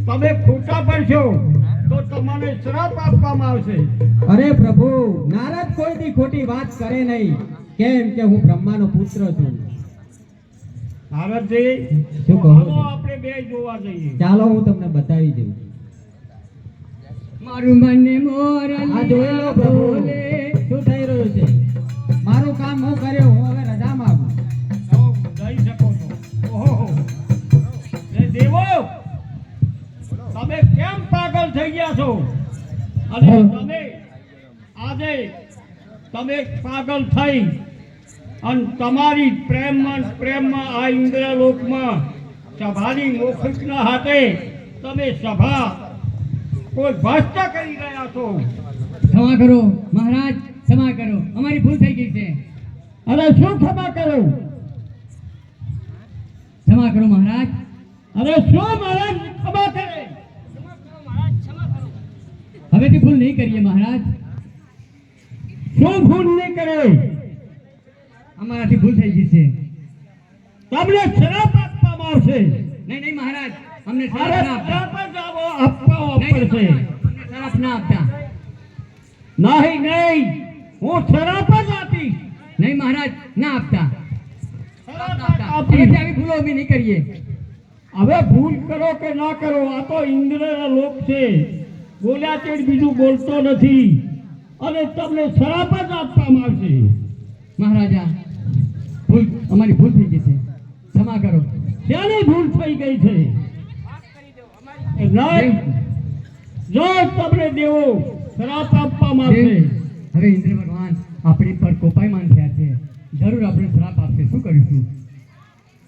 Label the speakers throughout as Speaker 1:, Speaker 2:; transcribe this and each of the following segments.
Speaker 1: તમે ખોટા પડશો તો તમને શ્રાપ આપવામાં આવશે.
Speaker 2: અરે પ્રભુ, નારદ કોઈની ખોટી વાત કરે નહીં, કેમ કે હું બ્રહ્માનો પુત્ર છું.
Speaker 1: નારદજી,
Speaker 2: શું કહો છો?
Speaker 1: આપણે બે જોવા જઈએ.
Speaker 2: ચાલો, હું તમને બતાવી દઉં.
Speaker 3: મારું મને મોર
Speaker 2: આ જોઈ લો પ્રભુ, શું થઈ રહ્યું છે. મારું કામ હું કર્યો, હું હવે રજા માંગુ.
Speaker 1: જઈ શકો છો. ઓહો, દેવો, તમે કેમ પાગલ થઈ ગયા છો? અને તમે આજે તમે પાગલ થઈ અને તમારી પ્રેમમાં આ ઇન્દ્રલોકમાં સભાની મોખના હાથે તમે સભા કોઈ ભ્રષ્ટ કરી રહ્યા છો.
Speaker 3: ક્ષમા કરો મહારાજ, ક્ષમા કરો, અમારી ભૂલ થઈ ગઈ છે.
Speaker 1: અરે શું ક્ષમા કરો?
Speaker 3: ક્ષમા કરો મહારાજ.
Speaker 1: અરે શું મહારાજ ક્ષમા કરે?
Speaker 3: હવેથી ભૂલ નહીં કરીએ મહારાજ.
Speaker 1: શું ભૂલ નહીં કરે?
Speaker 3: અમારાથી ભૂલ થઈ ગઈ છે.
Speaker 1: તમને શ્રાપ આપવામાં આવશે.
Speaker 3: નહીં નહીં મહારાજ, અમને
Speaker 1: અરે
Speaker 3: શ્રાપ ના આપતા.
Speaker 1: શ્રાપ જ આપવા પડશે.
Speaker 3: અમને શ્રાપ ના આપતા.
Speaker 1: નહીં નહીં, હું શ્રાપ જ આપીશ.
Speaker 3: નહીં મહારાજ, ના આપતા.
Speaker 1: શ્રાપ
Speaker 3: હવેથી
Speaker 1: આપીશ.
Speaker 3: આવી ભૂલો અમે નહીં કરીએ.
Speaker 1: હવે ભૂલ કરો કે ના કરો, આ તો ઇન્દ્રના લોક છે. બોલ્યા તે બીજું બોલતો નથી અને તમને શ્રાપ જ આપવામાં આવશે.
Speaker 3: મહારાજા, ભૂલ, અમારી ભૂલ થઈ ગઈ છે. ક્ષમા કરો.
Speaker 1: શેની ભૂલ થઈ ગઈ છે? નહીં, જો તમને દેવો શ્રાપ આપવામાં આવશે.
Speaker 3: હવે ઇન્દ્ર ભગવાન આપણી પર કોપાયમાન થયા છે. જરૂર આપણે શ્રાપ આપશે. શું કરીશું?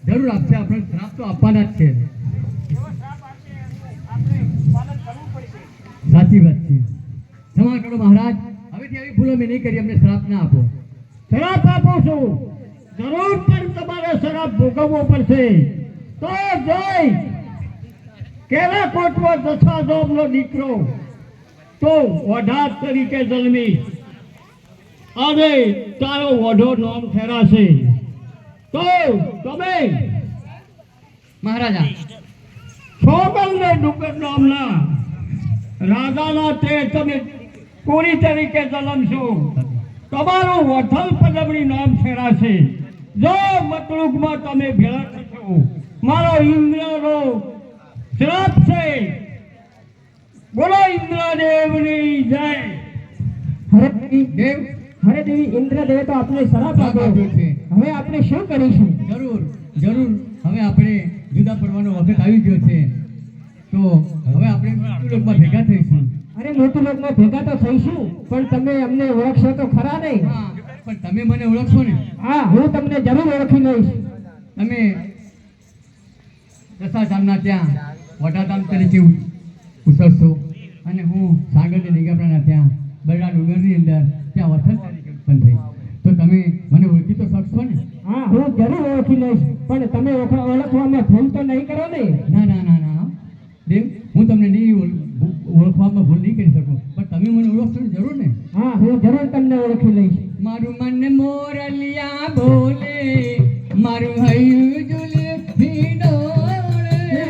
Speaker 3: જરૂર આપશે. આપણે શ્રાપ તો આપવાના જ છે. સાચી વાત છે. ક્ષમા કરો મહારાજ, હવેથી આવી ભૂલો મેં નહીં કરી. અમને શ્રાપ ના આપો.
Speaker 1: શ્રાપ આપો છો, જરૂર પણ તમારે શ્રાપ ભોગવવો પડશે. તો જઈ કેવા કોટમાં દશાધોમનો દીકરો તો વઢા તરીકે જન્મી અને તારો વઢો નામ ઠેરાશે. તો તમે
Speaker 3: મહારાજા,
Speaker 1: સોગલને ડુંગર નામના રાજાના તે તમે કોરી તરીકે જન્મશો. તમારું વઠલ પદમણી નામ ફેરાશે. જો મતલુકમાં તમે ભેળા થશો, મારો ઇન્દ્રનો શ્રાપ છે. બોલો ઇન્દ્રદેવની જય.
Speaker 3: દેવ,
Speaker 2: હરે દેવી ઇન્દ્રદેવે તો આપણે શ્રાપ આપ્યો છે. હવે આપણે શું કરીશું?
Speaker 3: જરૂર જરૂર, હવે આપણે જુદા પડવાનો વખત આવી ગયો છે. તો હવે આપણે મૃત્યુલોકમાં ભેગા થઈશું.
Speaker 2: અરે મૃત્યુલોકમાં ભેગા તો થઈશું, પણ તમે અમને ઓળખશો તો ખરા નહીં?
Speaker 3: હા, પણ તમે મને ઓળખશો ને?
Speaker 2: હા, હું તમને જરૂર ઓળખી લઈશ.
Speaker 3: તમે દશાધામના ત્યાં વટાધામ તરીકે ઉછળશો અને હું સાગરની નિગાપરાના ત્યાં બરડા ડુંગરની અંદર ત્યાં વતન તરીકે ઉત્પન્ન થઈશ. તો તમે મને ઓળખી તો શકશો ને?
Speaker 2: હા, હું જરૂર ઓળખી લઈશ, પણ તમે ઓળખવામાં ભૂલ તો નહીં કરો ને?
Speaker 3: ના ના ના ના દેવ, હું તમને નહીં ઓળખવામાં ભૂલ નહીં કરી શકું, પણ તમે મને ઓળખશો ને જરૂર ને?
Speaker 2: હા, હું જરૂર તમને ઓળખી લઈશ.
Speaker 3: મારું મન મોરલિયા બોલે, મારું હૈયું જુલે ભીડોળે,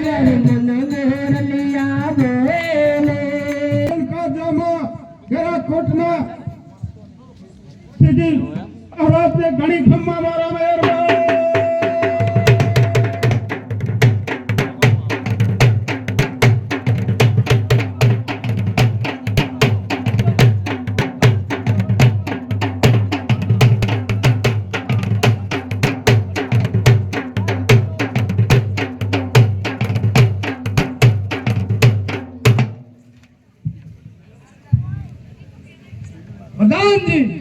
Speaker 2: મારું મન મોરલિયા બોલે.
Speaker 1: કોટમાં ઘણી ખમ્મા મારા મહેરબાન.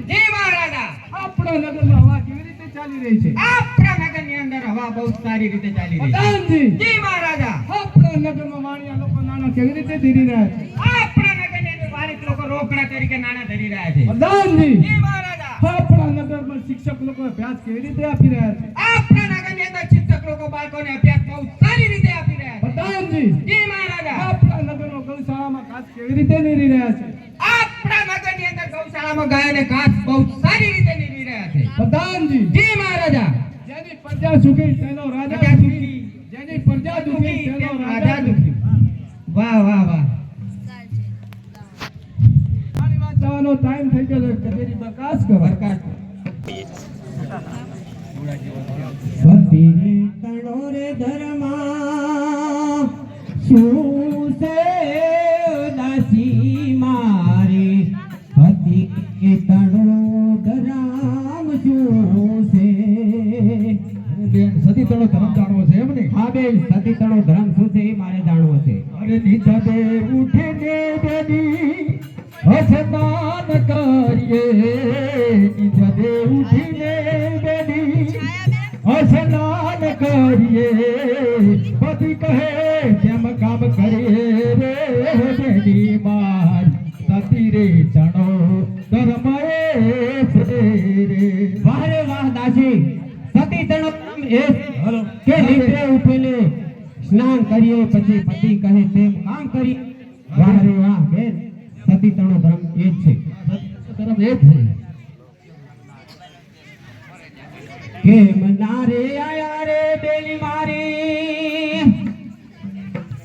Speaker 3: જી મહારાજા,
Speaker 1: આપણા નગરમાં હવા કેવી રીતે ચાલી રહી છે?
Speaker 3: આપણા નગરની અંદર હવા બહુ સારી રીતે ચાલી રહી છે.
Speaker 1: પ્રધાનજી,
Speaker 3: જી મહારાજા,
Speaker 1: આપણા નગરમાં વાણિયા લોકો નાના કેવી રીતે ધીરી રહ્યા છે?
Speaker 3: આપણા નગરની અંદર વારિક લોકો રોકડા તરીકે નાણાં ધરી રહ્યા છે.
Speaker 1: પ્રધાનજી,
Speaker 3: જી મહારાજા,
Speaker 1: આપણા
Speaker 4: શિક્ષક લોકો અભ્યાસ કેવી રીતે આપી રહ્યા છે?
Speaker 2: આપણા નગરની અંદર શિક્ષક લોકો બાળકોને અભ્યાસ બહુ સારી રીતે આપી રહ્યા છે.
Speaker 4: પ્રધાનજી,
Speaker 2: જી મહારાજા.
Speaker 4: આપણા નગરનો ગૌશાળામાં ઘાસ કેવી રીતે નીરી રહ્યા છે?
Speaker 2: આપણા નગરની અંદર ગૌશાળામાં ગાયોને ઘાસ બહુ સારી રીતે નીકળી રહ્યા છે.
Speaker 4: પ્રધાનજી,
Speaker 2: જી મહારાજા.
Speaker 4: જેની પ્રજા સુખી તેનો રાજા
Speaker 2: પ્રજા
Speaker 4: સુખી.
Speaker 2: સુખી.
Speaker 4: જેની પ્રજા દુખી તેનો રાજા
Speaker 2: રાજા
Speaker 4: દુખી.
Speaker 2: દુખી. વાહ વાહ વાહ.
Speaker 4: મારી વાત જવાનો ટાઈમ થઈ ગયો છે. કચેરી બરખાસ્ત કરો.
Speaker 2: બરકાત.
Speaker 5: પતિને તણો રે ધર્મા શું છે દાસી મારી પતિ તણો ધરામ શું છે
Speaker 3: બેન સતી તણો ધર્મ જાણવો છે એમ ને?
Speaker 5: હા બેન સતી તણો ધર્મ શું છે એ મારે જાણવો છે
Speaker 3: અરે નિધે ઉઠીને બેની હસનાન કરીએ, નિધે ઉઠીને બેની હસનાન કરીએ, પતિ કહે તેમ કામ કરીએ રે બેની માર સતી રે ચણો ધર્મ એ છે રે.
Speaker 5: વાહ રે વાહ દાસી સતી તણો ધર્મ એ કે નીચે ઉઠીને સ્નાન કરીએ પછી પતિ કહે તેમ કામ કરીએ. વાહ રે વાહ બેન સતી તણો ધર્મ એ જ છે
Speaker 3: ધર્મ એ જ છે.
Speaker 5: કેમ નારે આયા રે બેલી મારી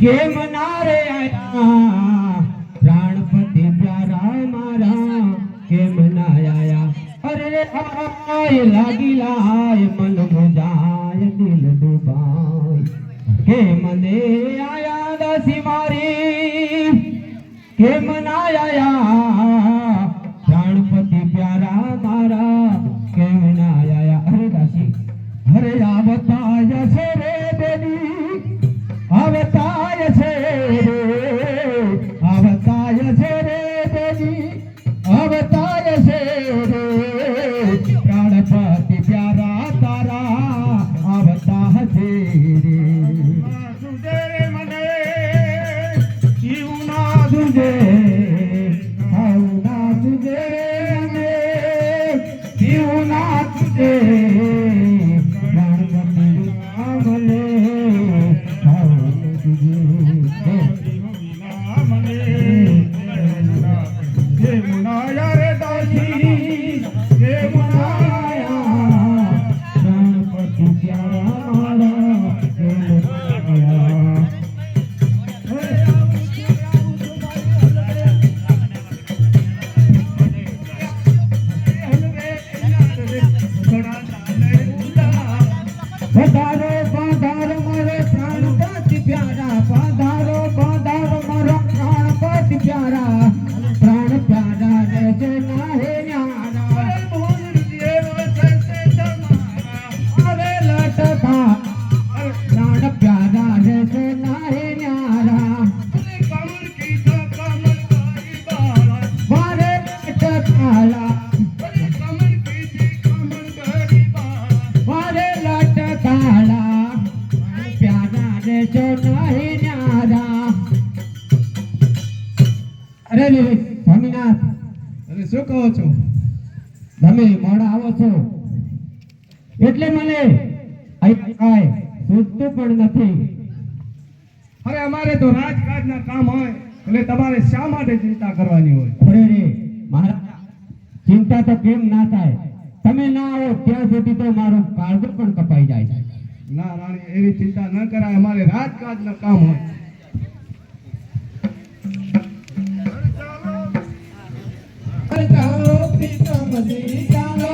Speaker 5: કેમ નારે આયા પ્રાણપતિ પ્યારા મારા કેમ ના આયા અરે આય લાગી લાય મન મુજાય દિલ ડૂબાય કેમ ને આયા દાસી મારી કેમ ના આયા પ્રાણપતિ પ્યારા મારા કેમ ના આયા અરે દાસી
Speaker 3: અરે આવતાય છે રે બેની આવતાય છે રે આવતાય છે રે બેની આવતાય છે રે પ્રાણપતિ પ્યારા તારા આવતા છે રે.
Speaker 4: સુજે રે મને જીવના
Speaker 3: સુજે આવના સુજે રે જીવના સુજે પ્રાણપતિ આવલે આવના સુજે. પ્રાણપતિ પ્યારા મારા કેમ આયા. પધારો પધારો મારો પ્રાણપતિ પ્યારા પધારો પધારો મારો પ્રાણપતિ પ્યારા પ્રાણ પ્યારા રે જે નાહે ન્યારા અરે લટકા પ્રાણ પ્યારા રે જે નાહે ન્યારા મારે લટકાલા મારે લટકાલા પ્યારા રે જો નાહે ન્યારા. અરે રે સ્વામિનાથ
Speaker 4: અરે શું કહો છો?
Speaker 5: તમે મોડા આવો છો એટલે મને અહીં કાંઈ સૂઝતું પણ નથી.
Speaker 4: અરે અમારે તો રાજકાજના કામ હોય એટલે તમારે શા માટે ચિંતા કરવાની હોય?
Speaker 5: અરે રે મહારાજ ચિંતા તો કેમ ના થાય તમે ના આવો ત્યાં સુધી તો મારું કાળજું પણ કપાઈ જાય છે.
Speaker 4: ના રાણી, એવી ચિંતા ન કરાય. અમારે રાજકાજના કામ હોય.
Speaker 5: ચાલો પિતામજી ચાલો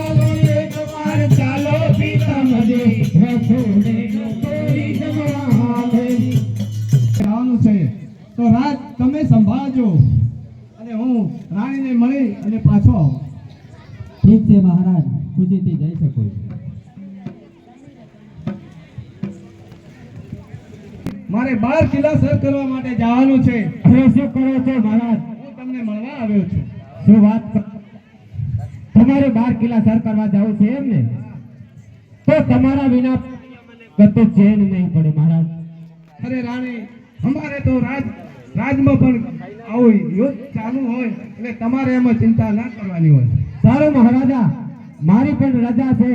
Speaker 5: એકવાર ચાલો પિતામજી રસોડેનો કોઈ જમાવે.
Speaker 4: જવાનું છે તો રાત તમે સંભાળજો અને હું રાણીને મળી અને પાછો આવું.
Speaker 5: ઠીક છે મહારાજ ખુશીથી જઈ શકો છો.
Speaker 4: મારે 12 કિલ્લા સર કરવા માટે જવાનું છે.
Speaker 5: હવે શું કરો છો મહારાજ?
Speaker 4: હું તમને મળવા આવ્યો છું.
Speaker 5: શું વાત કરો? તમારે 12 કિલ્લા સર કરવા જવું છે એમ ને? તો તમારા વિના ગતે ચેન નહીં પડે મહારાજ.
Speaker 4: અરે રાણી, અમારે તો રાજમાં પણ આવું યુદ્ધ ચાલુ હોય એટલે તમારે એમાં ચિંતા ના કરવાની હોય.
Speaker 5: સારું મહારાજા મારી પણ રજા છે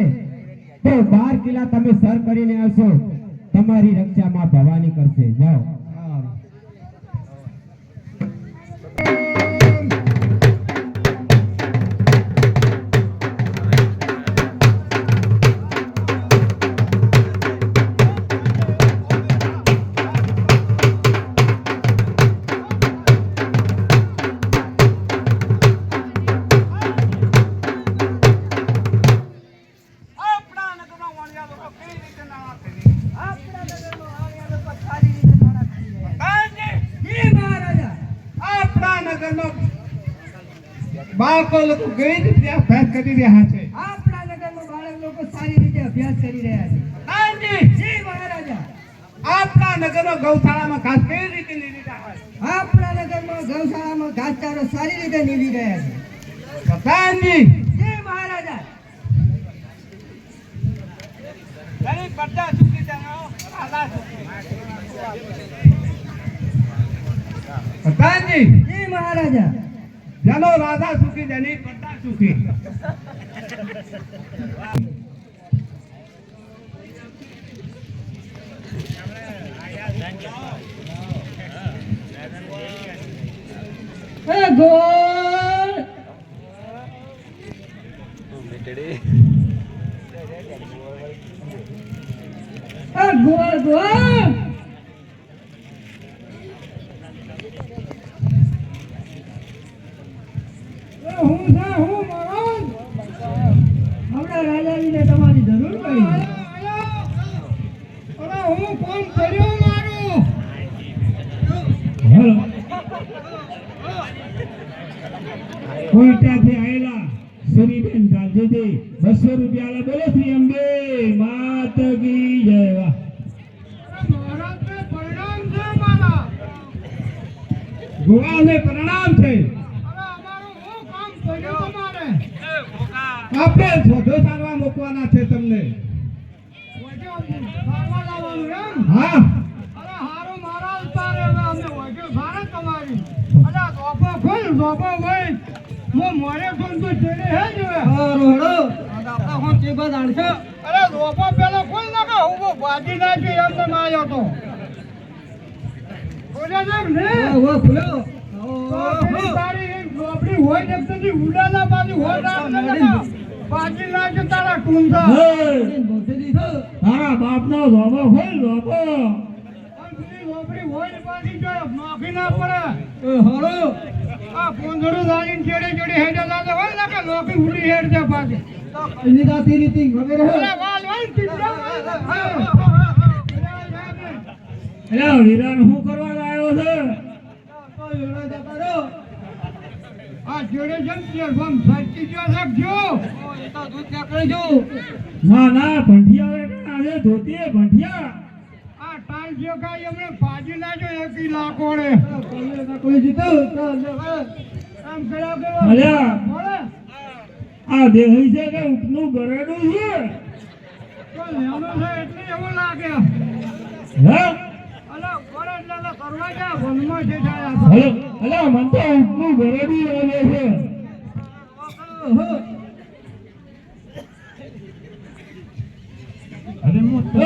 Speaker 5: તો 12 કિલ્લા તમે સર કરીને આવશો તમારી રક્ષામાં ભવાની કરશે જાઓ
Speaker 4: બાળકો લોકો કઈ રીતે અભ્યાસ કરી રહ્યા છે
Speaker 2: આપણા નગરમાં બાળક લોકો સારી રીતે અભ્યાસ કરી રહ્યા છે
Speaker 4: કાનજી,
Speaker 2: જી મહારાજા
Speaker 4: આપણા નગરનો ગૌશાળામાં ઘાસ કઈ રીતે નીકળી રહ્યા છે
Speaker 2: આપણા નગરમાં ગૌશાળામાં ઘાસચારો સારી રીતે નીવી રહ્યા છે
Speaker 4: પ્રધાનજી,
Speaker 2: જી મહારાજા
Speaker 4: ઘણી પડદા ચૂકી જાઓ આલા પ્રધાનજી,
Speaker 2: જી મહારાજા
Speaker 4: જનો રાધા સુખી જની પડદા સુખી
Speaker 2: એ ગોળ ગોળ ગોળ હું છે હું મહારાજ હમણાં રાજાજીને તમારી જરૂર પડી
Speaker 4: અરે હું કોમ કર્યો મારું
Speaker 1: કોઈટાથી આયેલા શ્રીબેન ગાંધીજી 200 રૂપિયા બોલો શ્રી અંબે માત કી જય વાહ
Speaker 4: મહારાજને પરિણામ છે મારા ગોવાને પરિણામ છે આપણે શોધો સારવા મૂકવાના છે તમને હા
Speaker 1: તારા બાપનો ધોબો ખોલ ધોબો એટલે હીરાન શું કરવા આવ્યો છે ના ના ભંઠિયા આજે ધોતીએ ભંઠિયા અલ્યા આ દેહી છે કે ઉપનું ગરેડું છે હે અલ્યા મન તો ઉપનું ગરેડું લાગે છે અરે મોટો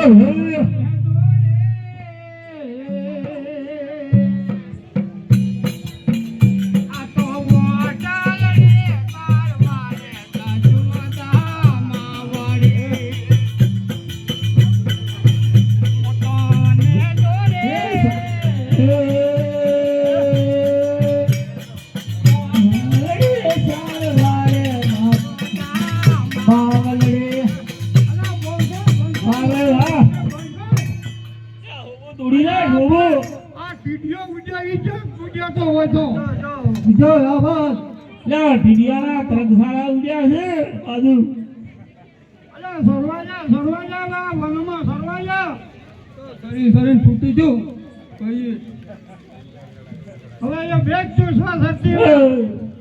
Speaker 1: ઢીડિયાના ત્રગશાળા ઉડ્યા છે બાજુ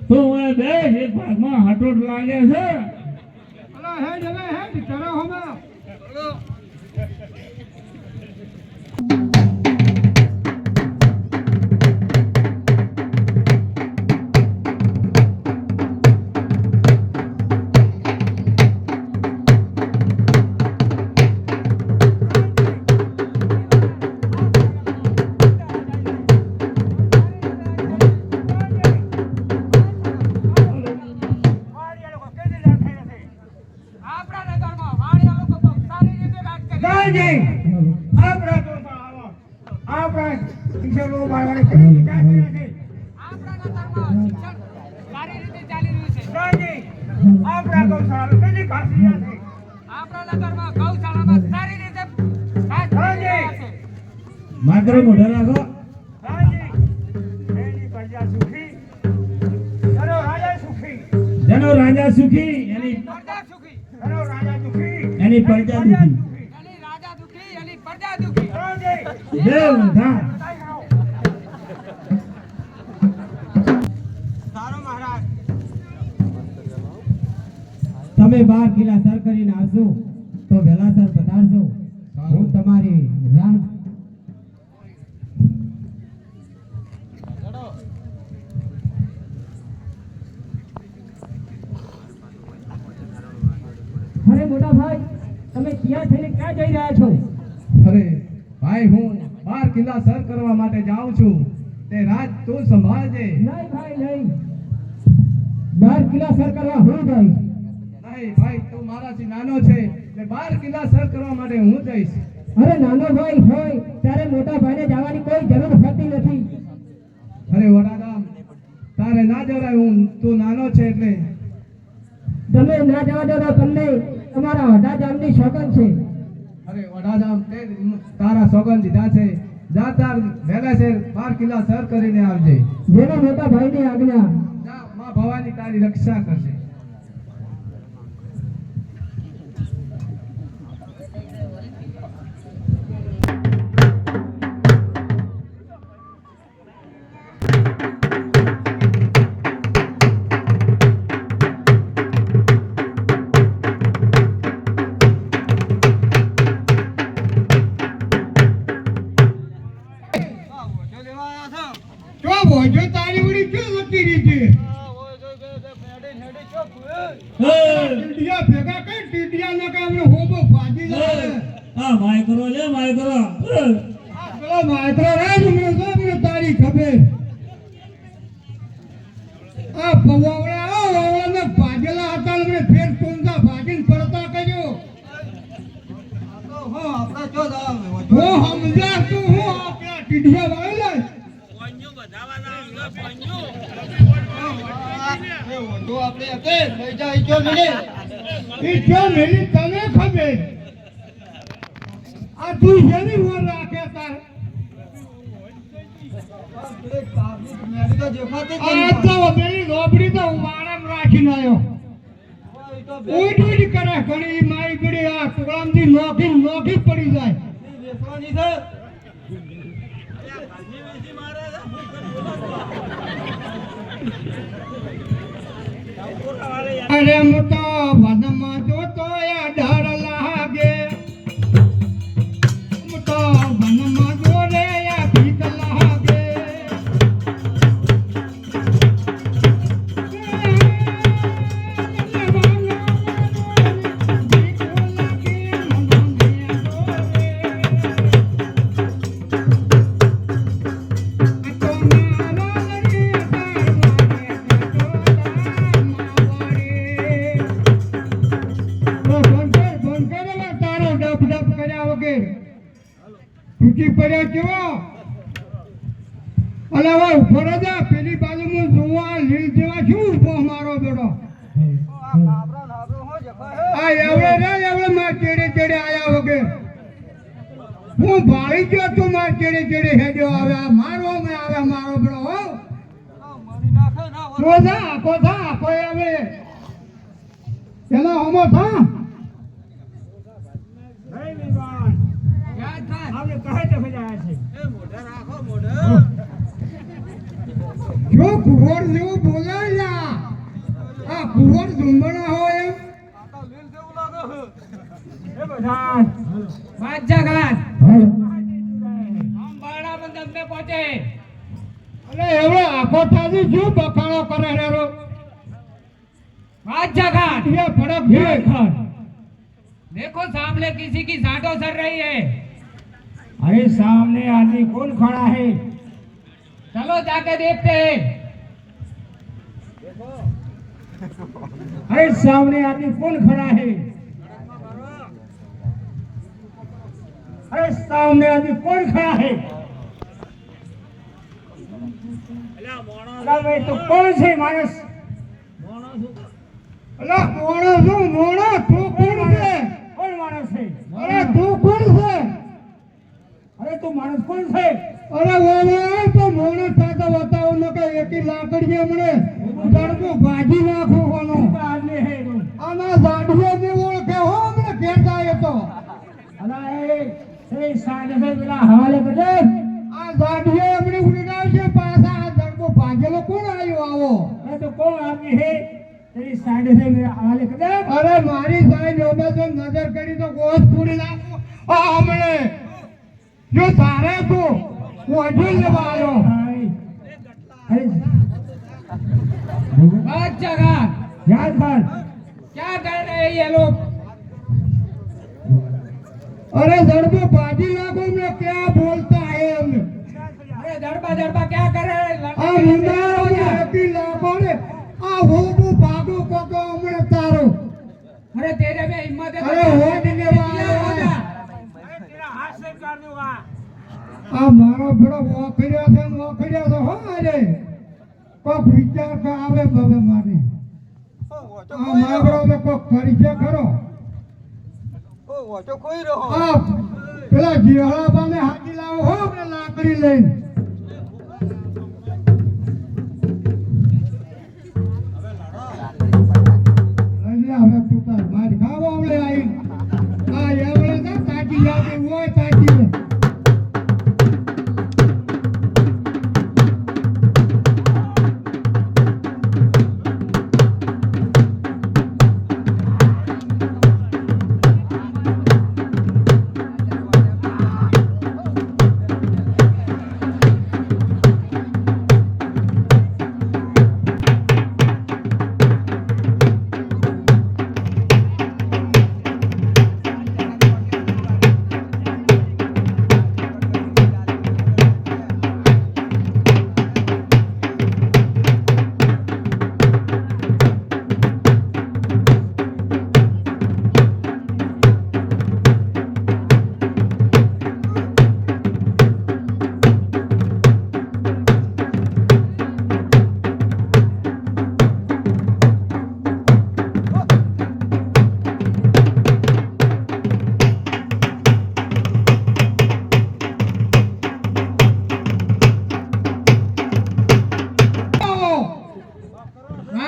Speaker 1: તો મને બે એક ભાગમાં હાટોટ લાગે છે
Speaker 5: રાજી આપણા તો આવો આપણા કિશોરો મારવાને કઈ વિચાર કર્યા છે
Speaker 6: સારી રીતે ચાલી રહ્યું છે
Speaker 5: રાજી આપણા ગૌશાળા કદી ખાસી છે
Speaker 6: આપણા નગરમાં ગૌશાળામાં સારી રીતે
Speaker 5: રાજી
Speaker 3: માત્ર મોઢા રાખો.
Speaker 5: રાજી એની પ્રજા સુખી ચલો રાજા સુખી
Speaker 3: જેનો રાજા સુખી એની
Speaker 6: પ્રજા સુખી
Speaker 5: ચલો રાજા સુખી
Speaker 3: એની પ્રજા દુખી.
Speaker 6: એની રાજા દુખી એની પ્રજા દુખી
Speaker 5: રાજી
Speaker 3: જય ઊંધા.
Speaker 5: સારો મહારાજ
Speaker 2: તમે 12 કિલ્લા સર કરીને આવશો તો વહેલાસર પધારજો. હું તમારી રાહ
Speaker 1: અરે મોટા ભાઈ તમે ક્યાં થઈને ક્યાં જઈ રહ્યા છો?
Speaker 4: અરે ભાઈ હું 12 કિલ્લા સર કરવા માટે જાઉં છું તે રાજ તું સંભાળજે.
Speaker 1: નહીં ભાઈ નહીં, 12 કિલ્લા સર કરવા હું જઈશ.
Speaker 4: નહીં ભાઈ તું મારાથી નાનો છે એટલે 12 કિલ્લા સર કરવા માટે હું જઈશ.
Speaker 1: અરે નાનો ભાઈ હોય ત્યારે મોટા ભાઈને જવાની કોઈ જરૂર હોતી નથી.
Speaker 4: અરે વડાગામ તારે ના જવાય, હું તું નાનો છે એટલે.
Speaker 1: તમે ના જવા દો તો તમને તમારા વડા જામની સોગંદ છે.
Speaker 4: અરે વડાગામ તે તારા સોગંદ દીધા છે, જા તાર વહેલા છે 12 કિલ્લા સર કરીને આવજે.
Speaker 1: જેનો મોટા ભાઈની આજ્ઞા.
Speaker 4: જા માં ભવાની તારી રક્ષા કરશે.
Speaker 5: તો બોજો તારી ઉડી ક્યાં લતી રીતે ટીડિયા ભેગા કઈ ટીડિયા ના કામ હોબો ભાજી જાય.
Speaker 3: આ માયકરો લે માયકરો.
Speaker 5: પેલો માત્ર રાજ મને તો મને તારી ખબર આ પવાવડા ને ભાજેલા હતા ને મને ફેર ટોંગા ભાજીને પડતા કર્યો. હો સમજા તું હું આપણા ટીડિયા વાળેલા એ ક્યાં મેલી તને ખબર આ તું જેની વર રાખે તાર આ તો પેલી લોબડી તો વાળામ રાખીને આવ્યો. ઉડી કરે ઘણી મારી પડી આ ટુકડામાંથી નોખી પડી જાય. અરે મોટો વનમાં જોતો યા ડર લાગે, મોટો વનમાં જોરે યા ભીખ લાગે. તૂટી પડ્યો કેવો અલે હવે ઉભો રહેજા. પેલી બાજુ હું જોવા લીલ જેવા શું ઉભો મારો બેડો આ એવડે રે એવડે માર ચેડે ચેડે આયા વગર હું ભાળી ગયો તું માર ચેડે ચેડે હેડ્યો આવે આ મારો મે આવે મારો બેડો હો રોજા આખો આવે પેલા હોમો થા જો કુંવર જેવું બોલાય આ કુંવર ઝુંબણા હોય અરે એવડો આખો થાજી શું બખાડો કરે રેરો ये फड़क ये
Speaker 6: देखो सामने किसी की साटो सर रही है।
Speaker 1: अरे सामने आदमी कौन खड़ा है?
Speaker 6: चलो जाके देखते हैं।
Speaker 1: अरे सामने आदमी कौन खड़ा है? अरे सामने अभी कौन खड़ा है? अरे भाई तो कौन से मानस?
Speaker 4: અલા મોણો શું મોણો તું કોણ છે
Speaker 1: कौन मानस है?
Speaker 4: અરે તું કોણ છે
Speaker 1: अरे तू मानस कौन से?
Speaker 4: અરે વાહ તો મોણો સાથે બતાવો ન કે એકી લાકડી હમણે ગળકો ભાજી નાખો કોનો
Speaker 1: आदमी है तू।
Speaker 4: આના જાડીએ ને ઓળખે હો હમણે ઘેર જાય તો
Speaker 1: अरे ए साढ़े से बिना हवाले कर दे।
Speaker 4: આ જાડીએ હમણે ઉડાવશે પાછા આ ગળકો ભાજેલો કોણ આવ્યો આવો
Speaker 1: अरे तो कौन आदमी है? तेरी साढ़े से मेरा हवाले कर दे।
Speaker 4: અરે મારી સાઈડ ઓમે તો નજર કરી તો ગોસ પૂરી નાખો આ હમણે જો તારે તો હું હજુ લેવા આવ્યો
Speaker 1: अरे
Speaker 6: अच्छा खान
Speaker 1: याद कर।
Speaker 6: क्या कर रहे हैं ये लोग?
Speaker 4: अरे जड़बो बाजी लागो में क्या बोलता है हमने
Speaker 6: अरे दड़बा दड़बा क्या कर रहे हैं?
Speaker 4: आ मुंडारो ने हकी लागो ने आ वो भागो को हमने तारो
Speaker 6: अरे तेरे में हिम्मत है?
Speaker 4: अरे हो दिने वाला
Speaker 1: तेरा हाथ से कर दूंगा।
Speaker 4: आ मारो बड़ो वोखड़िया से हो अरे को विचार का आवे बबे माने आ मारो में को परिचय करो आ પેલા જીહળા બાને હાજી લાવો હો આપણે લાકડી લઈને એટલે હવે તું તાર માર ખાવા આવડે આવી આ એવડે ના તાકી જાતી હોય તાકી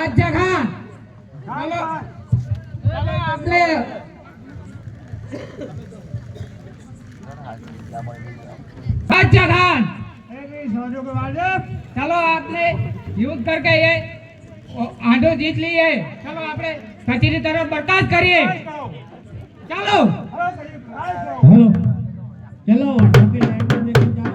Speaker 6: अच्छा खान चलो चलो आपने अच्छा खान चलो आपने युद्ध करके ये आंधो जीत ली है। चलो आपने कचेरी तरफ बर्दाश्त करिए। चलो
Speaker 2: हेलो चलो आपकी लाइन में लेके जाओ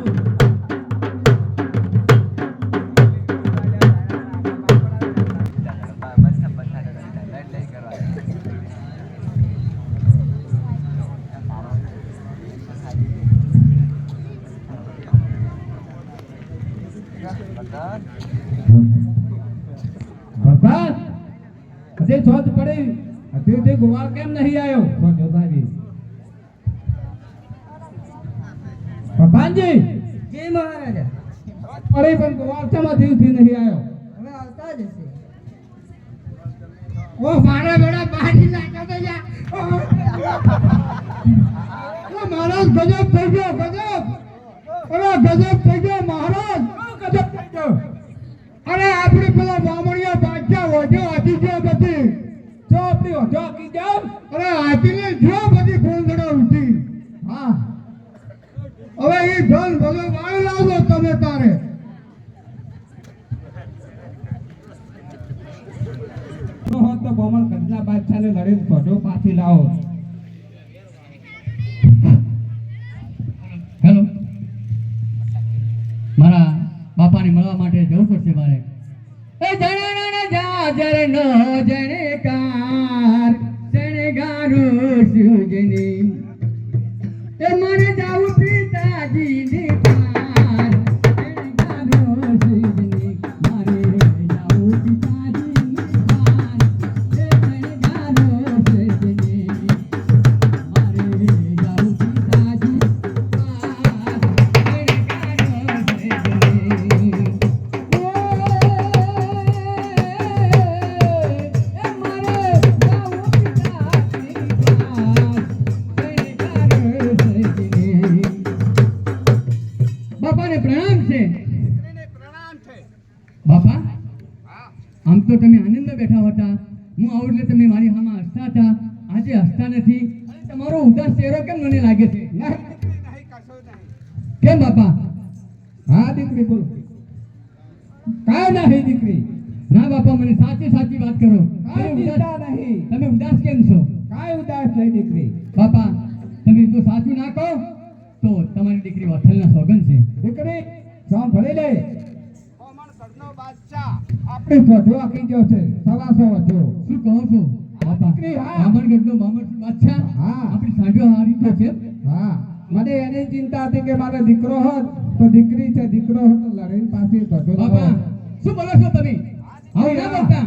Speaker 5: ભગવાન અજે શોધ પડી તે ગોવાળ કેમ નહીં આવ્યો જોધાજી ભગવાનજી
Speaker 2: જય મહારાજા
Speaker 5: પડી પણ ગોવાળ શેમાંથી નહીં આવ્યો
Speaker 2: હવે આવતા જ હશે
Speaker 4: ઓ મારા બેડા બાજી લાગ્યો તો યા ઓ મહારાજ ગજબ થઈ ગયો ગજબ અરે ગજબ થઈ ગયો મહારાજ ગજબ થઈ ગયો અરે આપણે પેલા બામણિયા બાદશાહ હોજો હાથી ગયો બધી
Speaker 5: જો આપણી હોજો આકી જાવ
Speaker 4: અરે હાથીને જો બધી ગોંધળો ઉઠી
Speaker 5: હા
Speaker 4: હવે એ ધન બધો વાળી લાવો તમે તારે
Speaker 5: હોત તો બોમણ ગઢના બાદશાહને લડીને હોજો પાછી લાવો હેલો મારા બાપાને મળવા માટે જવું પડશે મારે એ જણણ જાજર નો જણકાર જણગારો સુજની એ મને જાવું પિતાજીને પાર જણગારો સુજની મારે જાવું પિતાજીને પાર એ જણગારો સુજની મારે જાવું પિતાજી
Speaker 3: બાપા આમ તો તમે આનંદમાં બેઠા હતા, હું આવું એટલે તમે મારી સામે હસતા હતા, આજે હસતા નથી. અને તમારો ઉદાસ ચહેરો કેમ મને લાગે છે? કેમ બાપા?
Speaker 4: હા દીકરી બોલ. કાંઈ નહીં દીકરી,
Speaker 3: ના બાપા, મને સાચી સાચી વાત કરો.
Speaker 4: કાંઈ ચિંતા નહીં,
Speaker 3: તમે ઉદાસ કેમ છો?
Speaker 4: કાંઈ ઉદાસ નહીં દીકરી.
Speaker 3: બાપા તમે જો સાચું ના કહો તો તમારી દીકરી વથલના સોગંદ છે.
Speaker 4: દીકરી સોમ ભરી લે. આપણે વધુ આખી ગયો છે, સવાસો વધુ.
Speaker 3: શું કહો છો બાપા?
Speaker 4: દીકરી, હા.
Speaker 3: બામણગઢનો બાદશાહ
Speaker 4: હા.
Speaker 3: આપણી સાંજો હારી તો છે.
Speaker 4: હા, મને એની ચિંતા હતી કે મારો દીકરો હોત તો દીકરી છે, દીકરો હોત તો લડીને પાછી બધું
Speaker 3: બાપા શું બોલો છો તમે? આવું ના બોલતા.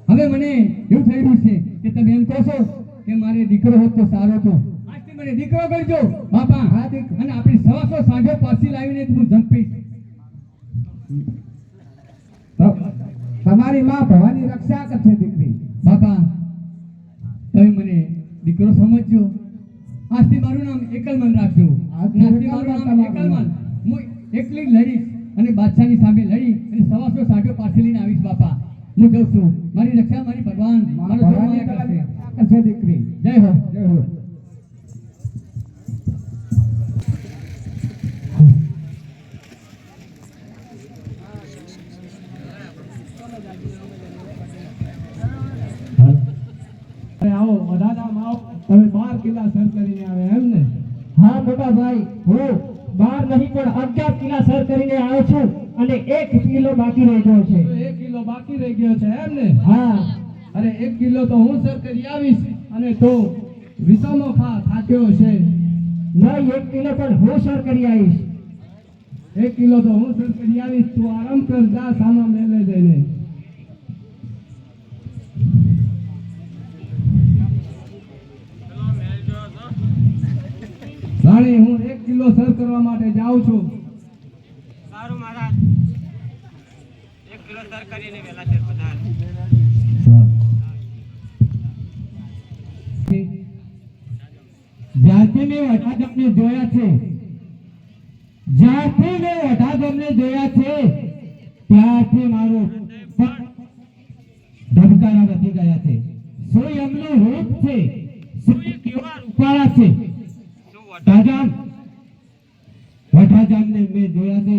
Speaker 3: હવે મને એવું થઈ રહ્યું છે કે તમે એમ કહો છો કે મારે દીકરો હોત તો સારો હતો. આજથી મને દીકરો કરજો બાપા.
Speaker 4: હા, દીકરો.
Speaker 3: અને આપણી સવાસો સાંજો પાછી લાવીને હું જંપીશ.
Speaker 4: તો તમારી માં ભવાની રક્ષા કરશે દીકરી.
Speaker 3: બાપા તમે મને દીકરો સમજજો. આજથી મારું નામ એકલમન રાખજો.
Speaker 4: આજથી
Speaker 3: આજથી મારું નામ
Speaker 4: તમારું
Speaker 3: એકલમન.
Speaker 4: નામ.
Speaker 3: હું એકલી જ લડીશ અને બાદશાહની સામે લડી અને સવાસો સાંજો પાછી લઈને આવીશ બાપા. હું જઉં છું. મારી રક્ષા મારી ભગવાન
Speaker 4: માં
Speaker 3: મારો
Speaker 4: ભવાની
Speaker 3: સર્વમાયા
Speaker 4: તમારી
Speaker 3: કરશે.
Speaker 4: રક્ષા કરશે દીકરી.
Speaker 3: જય હો.
Speaker 4: જય હો.
Speaker 1: આવો વડાદામાં આવો. તમે 12 કિલ્લા સર કરીને આવે એમ ને?
Speaker 5: હા મોટા ભાઈ, હું 12 નહીં પણ 11 કિલ્લા સર કરીને આવ્યો છું અને 1 કિલો બાકી રહી ગયો છે.
Speaker 1: 1 કિલો બાકી રહી ગયો છે એમ ને?
Speaker 5: હા.
Speaker 1: અરે 1 કિલો તો હું સર કરી આવીશ અને તો વિષમો થાક્યો છે.
Speaker 5: નહીં, 1 કિલો પણ હું સર કરી આવીશ.
Speaker 1: 1 કિલો તો હું સર કરી આવીશ. તું આરામ કર, જા સામા મેલે જઈને. રાણી, હું 1 કિલો સર કરવા માટે જાઉં છું.
Speaker 2: સારું મહારાજ, 1 કિલો સર કરીને વેલા છે પધાર.
Speaker 5: જ્યારથી મેં વટાજમને જોયા છે, જ્યારથી મેં વટાજમને જોયા છે ત્યારથી મારું ધબકારા વધી ગયા છે. શું એમનું રૂપ છે, શું એ કેવા રૂપાળા છે. વટાજામને મેં જોયા છે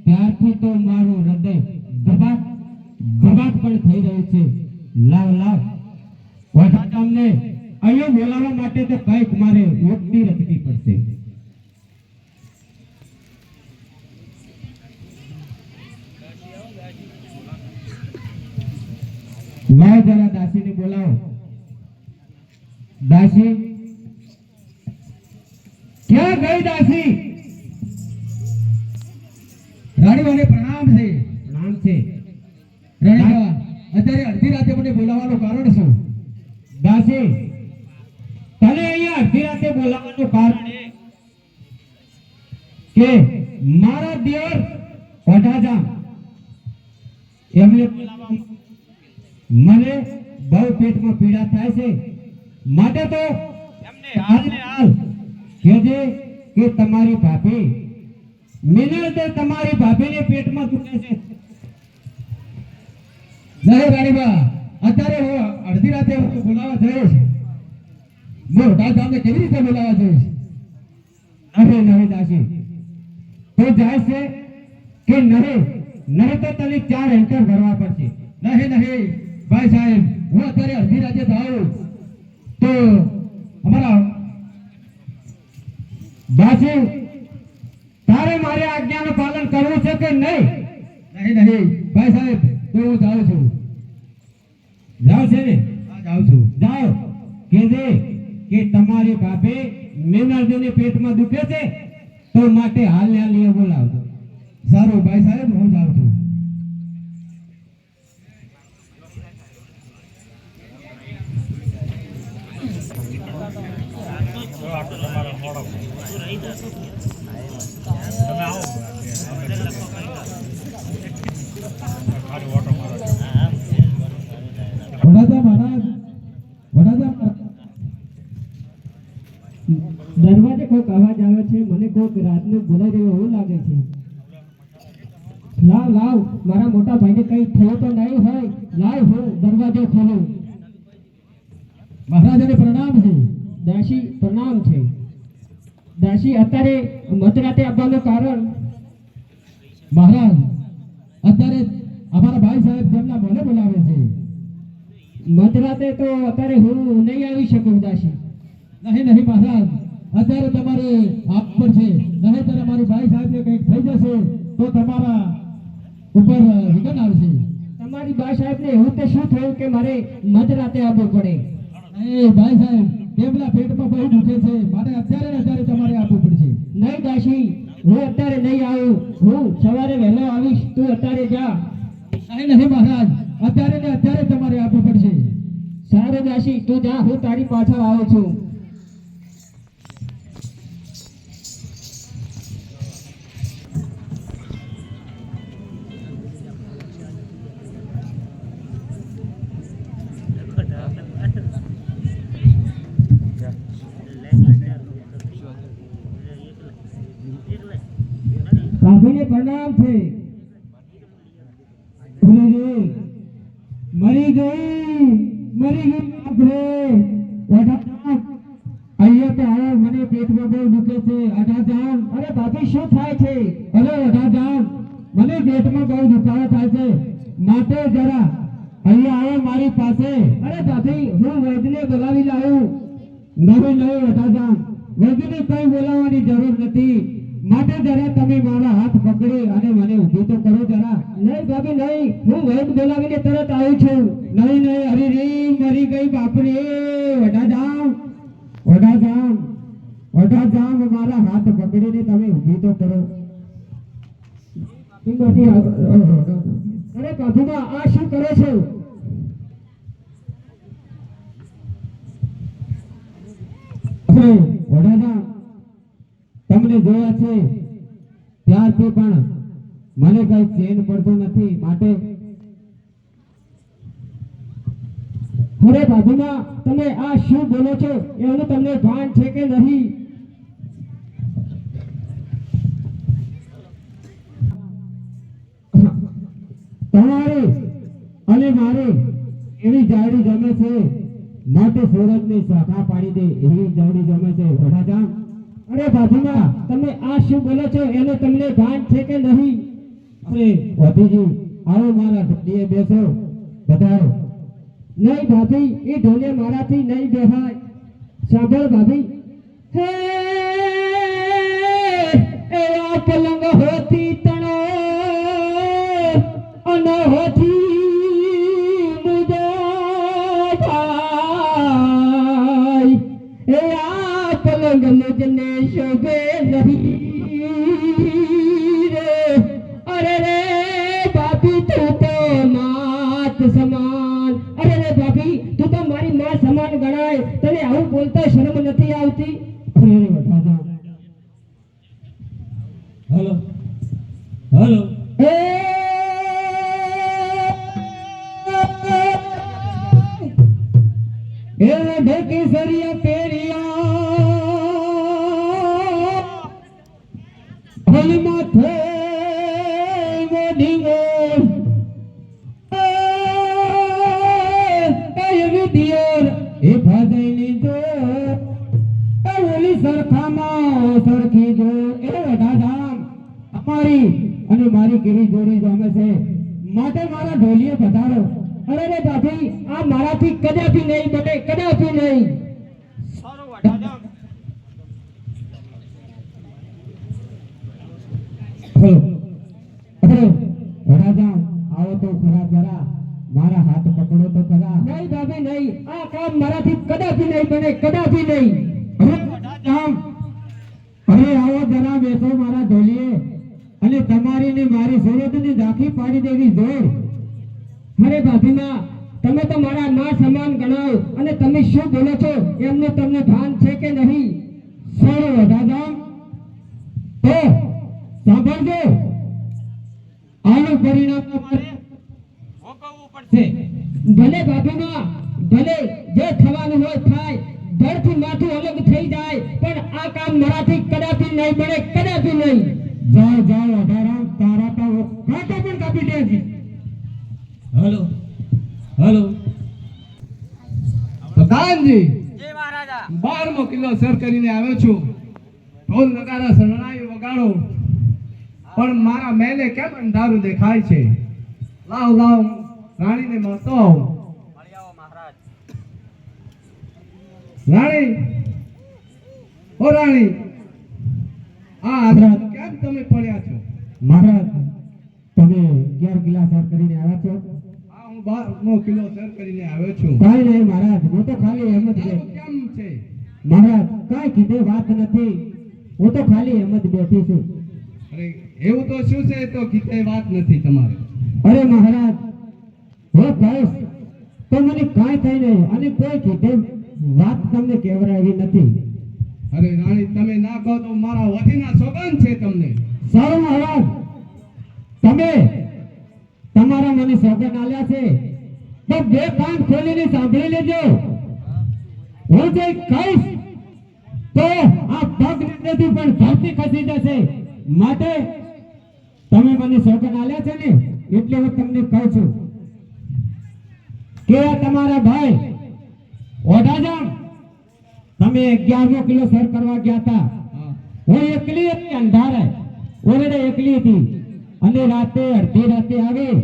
Speaker 5: ત્યારથી તો મારું હૃદય ધબાક ધબાક પણ થઈ રહ્યું છે. લાવ લાવ વટાજામને અહીંયા બોલાવવા માટે તો કઈક મારે યુક્તિ રચવી પડશે. લાવ જરા દાસીને બોલાવો. દાસી, ક્યાં ગઈ દાસી?
Speaker 3: રાણીવાને પ્રણામ છે.
Speaker 5: પ્રણામ છે.
Speaker 3: રાણીવા, અત્યારે અડધી રાતે મને બોલાવવાનું કારણ શું?
Speaker 5: દાસી, તને અહીંયા અડધી રાતે બોલાવવાનું કારણ એ કે મારા દેવર વટાજા એમને બોલાવવા મને બહુ પેટમાં પીડા થાય છે, માટે તો એમને હાલ ને હાલ કહેજે કે તમારી ભાભી મિનલ તો તમારી ભાભીને પેટમાં દુખે છે.
Speaker 3: નહીં રાણીબા, અત્યારે હું અડધી રાતે હું બોલાવવા જઈશ. હું વટાજામને કેવી રીતે બોલાવવા જઈશ?
Speaker 5: નહીં નહીં દાસી, તો જાય છે કે નહીં? નહીં તો તને 4 એન્ટર ભરવા પડશે.
Speaker 3: નહીં નહીં ભાઈ સાહેબ, હું અત્યારે અડધી રાતે જાઉં તો અમારા
Speaker 5: દાસી, તારે મારી આજ્ઞાનું પાલન કરવું છે કે નહીં?
Speaker 3: નહીં નહીં ભાઈ સાહેબ, તો હું જાઉં છું.
Speaker 5: જાઓ છે ને?
Speaker 3: હા, જાઉં છું.
Speaker 5: જાઓ, કહેજે કે તમારી ભાભી મેનરજીને પેટમાં દુખે છે તો માટે હાલ ને હાલ અહીંયા બોલાવજો.
Speaker 3: સારું ભાઈ સાહેબ, હું જાઉં છું.
Speaker 1: વડાજા મહારાજ, વડાજા મહારાજ.
Speaker 5: દરવાજે કોઈક અવાજ આવે છે. મને કોઈક રાતનું બોલાઈ રહ્યો એવું લાગે છે. લાવ લાવ મારા મોટા ભાઈને કઈ થયું તો નહીં હોય. લાવ હું દરવાજો ખોલું.
Speaker 3: મહારાજાને પ્રણામ છે.
Speaker 5: દાસી પ્રણામ છે. દાસી અત્યારે મધરાતે આવવાનું કારણ?
Speaker 3: મહારાજ અત્યારે અમારા ભાઈ સાહેબ જેમના મને બોલાવે છે.
Speaker 5: મધરાતે તો અત્યારે હું નહીં આવી શકું દાસી.
Speaker 3: નહીં નહીં મહારાજ, અત્યારે તમારે આપ પર છે. નહીં ત્યારે મારું ભાઈ સાહેબને કંઈક થઈ જશે તો તમારા ઉપર વિઘન આવશે.
Speaker 5: તમારી બા સાહેબને એવું તે શું થયું કે મારે મધરાતે આવવું પડે?
Speaker 3: એ ભાઈ સાહેબ તેમના પેટમાં બહુ દુખે છે, માટે અત્યારે ને અત્યારે તમારે આપવું પડશે.
Speaker 5: નહીં દાસી, હું અત્યારે નહીં આવું. હું સવારે વહેલો આવીશ. તું અત્યારે જા.
Speaker 3: નહીં નહીં મહારાજ, અત્યારે ને અત્યારે તમારે આપવું પડશે.
Speaker 5: સારું દાસી, તું જા, હું તારી પાછળ આવું છું. ભાભીને પ્રણામ છે.
Speaker 3: મરી ગઈ આપણે અહીંયા તો આવો, મને પેટમાં બહુ દુખે છે. અઢાજાન,
Speaker 5: અરે ભાભી શું થાય છે?
Speaker 3: અરે અઢાજાન, મને પેટમાં બહુ દુખાવો થાય છે, માટે જરા અહીંયા આવો મારી પાસે.
Speaker 5: અરે ભાભી, હું વૈદ્યને બોલાવી લાવું.
Speaker 3: નહીં નહીં અઢાજાન, વૈદ્યને કઈ બોલાવવાની જરૂર નથી. માટે જરા તમે મારા હાથ પકડી અને મને ઊભી તો કરો જરા.
Speaker 5: નહીં ભાભી નહીં, હું વૈદ બોલાવીને તરત આવું છું.
Speaker 3: નહીં નહીં, અરે રે મરી ગઈ બાપરે. વડાજામ મારા હાથ પકડીને તમે ઊભી તો કરો.
Speaker 5: અરે ભાભીમાં આ શું કરો છો?
Speaker 3: વડાજામ, તમને જોયા છે ત્યારથી પણ મને કઈ ચેન પડતો નથી, માટે
Speaker 5: અરે ભાભીમાં તમે આ શું બોલો છો? એનું તમને ભાન છે કે નહીં?
Speaker 3: તમારે અને મારે એવી જાડી જમે છે, માટે સુરતની શાખા પાડી દે એવી જાડી જમે છે. વડાજામ,
Speaker 5: અરે ભાભીમાં તમે આ શું બોલો છો? એનું તમને ભાન છે કે નહીં?
Speaker 3: અરે વધીજી, આવો મારા ઢોલીએ બેસો, બતાવો.
Speaker 5: નહીં ભાભી, એ ઢોલે મારાથી નહીં બેહાય. સાંભળ ભાભી. હે એ આ પલંગ હોતી તણો અને હોતી મુજો ભાઈ. એ આ પલંગ મુજને શોભે નહીં રે. અરે રે ભાભી, તું તો માત સમાન. અરે રે ભાભી, તું તો મારી માં સમાન ગણાય. તને આવું બોલતા શરમ નથી આવતી?
Speaker 3: અરે વડાજામ, હલો હલો.
Speaker 5: એ ઢેકી સરિયા પેરિયા હલ માથે મોઢીઓ એવી દિયોર
Speaker 3: એ ભાજઈની જો
Speaker 5: એ ઓલી સરખામાં સરખી જો.
Speaker 3: એ વડાજામ, અમારી અને મારી કેવી જોડી જમે છે, માટે મારા ઢોલીએ પધારો.
Speaker 5: અરે રે ભાભી, આ મારાથી કદાપી નહીં બને, કદાપી નહીં.
Speaker 3: હલો અરે વડાજામ, આવો તો ખરા જરા, મારા હાથ પકડો તો ખરા.
Speaker 5: નહીં ભાભી નહીં, આ કામ મારાથી કદાપી નહીં બને, કદાપી નહીં.
Speaker 3: અરે વડાજામ, અરે આવો જરા બેસો મારા ઢોલીએ, અને તમારી ને મારી સુરતની ઝાંખી પાડી દેવી જોર.
Speaker 5: અરે ભાભીમાં, તમે તો મારા માં સમાન ગણાવ અને તમે શું બોલો છો એમનું તમને ભાન છે કે નહીં?
Speaker 3: સોરો વડાજામ, તો સાંભળજો, આનું પરિણામ તમારે ભોગવવું પડશે.
Speaker 5: ભલે ભાભીમાં, ભલે જે થવાનું હોય થાય. ધડથી માથું અલગ થઈ જાય, પણ આ કામ મારાથી કદાપી નહીં બને, કદાપી નહીં. જાઓ જાઓ અઢારામ તારા તો કાંટો પણ કાપી દે છે.
Speaker 3: હલો હલો પ્રધાનજી, 12મો કિલ્લો સર કરીને આવ્યો છું. ઢોલ નગારા શરણાઈ વગાડો, પણ મારા મહેલે કેમ અંધારું દેખાય છે? લાવ લાવ રાણીને મળતો આવું. રાણી, ઓ રાણી, આ આધાર કેમ તમે પડ્યા છો?
Speaker 5: મહારાજ તમે 11 કિલ્લા સર કરીને આવ્યા છો?
Speaker 3: આ હું 12મો કિલ્લો સર કરીને આવ્યો છું.
Speaker 5: કાંઈ નહીં મહારાજ, હું તો ખાલી એમ જ
Speaker 3: તારું કેમ છે?
Speaker 5: મહારાજ કાંઈ કીધે વાત નથી, હું તો ખાલી એમ જ બેઠી છું.
Speaker 3: અરે એવું તો શું છે? તો કીધે વાત નથી તમારે.
Speaker 5: અરે મહારાજ, હું કહીશ તો મને કાંઈ થાય નહીં અને કોઈ કીધે વાત તમને કહેવરાવી નથી.
Speaker 3: અરે રાણી, તમે ના કહો તો મારા વતીના સોગંદ છે તમને.
Speaker 5: સારું મહારાજ, તમે તમારા મને સોગંદ આલ્યા છે તો 2 કાન ખોલીને સાંભળી લેજો. હું જે કહીશ તો આ પગ નથી પણ ધરતી ખસી જશે. માટે તમે મને સોગંદ આલ્યા છે ને એટલે હું તમને કહું છું કે આ તમારા ભાઈ ઓઢાજામ તમે 11મો કિલો સર કરવા ગયા હતા.
Speaker 3: હા.
Speaker 5: હું એકલી હતી અંધારે, ઓરડે એકલી હતી અને રાતે અડધી રાતે આવી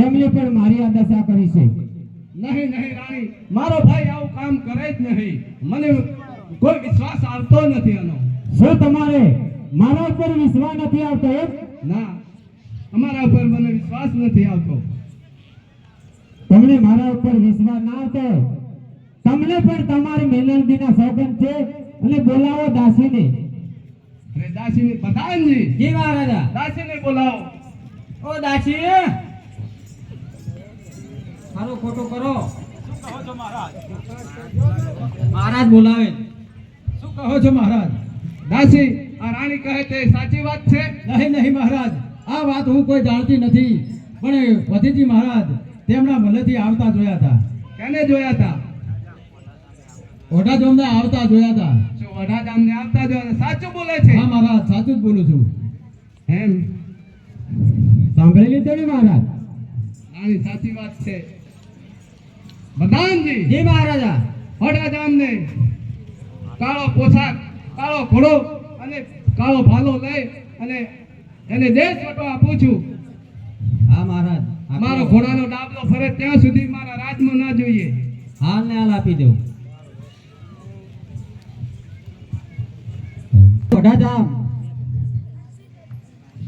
Speaker 5: એમને પણ મારી આ દશા કરી છે.
Speaker 3: નહીં નહીં રાણી, મારો ભાઈ આવું કામ કરે જ નહીં. મને કોઈ વિશ્વાસ આવતો નથી આનો.
Speaker 5: શું તમારે મારા ઉપર વિશ્વાસ નથી આવતો એમ?
Speaker 3: ના, અમારા ઉપર મને વિશ્વાસ નથી આવતો.
Speaker 5: તમને મારા ઉપર વિશ્વાસ ના આવતો, તમને પણ તમારી મહેનતના સોગંદ છે અને બોલાવો દાસીને.
Speaker 3: અરે દાસીને, પ્રધાનજી,
Speaker 6: જી મહારાજા.
Speaker 3: દાસીને બોલાવો.
Speaker 6: ઓ દાસી, સારું ખોટું કરો. મહારાજ બોલાવે.
Speaker 3: શું કહો છો મહારાજ? દાસી, આ રાણી કહે તે સાચી વાત છે?
Speaker 7: નહીં નહીં મહારાજ, આ વાત હું કોઈ જાણતી નથી, પણ વધીજી મહારાજ તેમના ભલેથી આવતા જોયા હતા.
Speaker 3: કેને જોયા હતા?
Speaker 7: ઓઢાધામને આવતા જોયા હતા.
Speaker 3: શું વડાધામને આવતા જોયા? સાચું બોલે છે?
Speaker 7: હા મહારાજ, સાચું જ બોલું છું.
Speaker 3: એમ?
Speaker 5: સાંભળી લીધું ને મહારાજ?
Speaker 3: રાણી, સાચી વાત છે. પ્રધાનજી,
Speaker 6: જી મહારાજા.
Speaker 3: વડાધામને કાળો પોશાક, કાળો ઘોડો અને કાળો ભાલો લઈ અને એને દેશ વટો આપું છું.
Speaker 6: હા મહારાજ.
Speaker 3: મારો ઘોડાનો ડાબલો ફરે ત્યાં સુધી મારા રાજમાં ના જોઈએ.
Speaker 6: હાલ ને હાલ આપી દઉં.
Speaker 5: ઓઢાધામ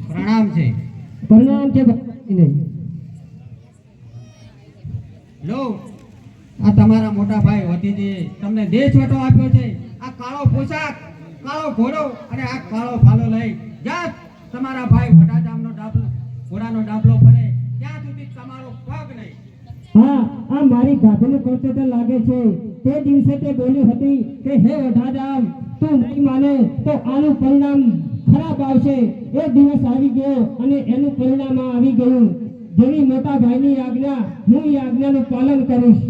Speaker 6: પ્રણામ છે.
Speaker 5: પ્રણામ છે ભગવાનને.
Speaker 6: લો, આ તમારા મોટા ભાઈ વતીજી તમને દેશ વટો આપ્યો છે. આ કાળો પોશાક, કાળો ઘોડો અને આ કાળો ભાલો લઈ જા તમારા ભાઈ વડાધામનો ડાબલો, ઘોડાનો ડાબલો ફરે ત્યાં સુધી તમારો પગ નહીં.
Speaker 5: હા, આ મારી ગાભીનું કૌતૂહલ લાગે છે. તે દિવસે તે બોલી હતી કે હે ઓઢાધામ, તું નહીં માને તો આનું પરિણામ ખરાબ આવશે. એ દિવસ આવી ગયો અને એનું પરિણામ આવી ગયું. જેવી મોટા ભાઈની આજ્ઞા, હું એ આજ્ઞાનું પાલન કરીશ.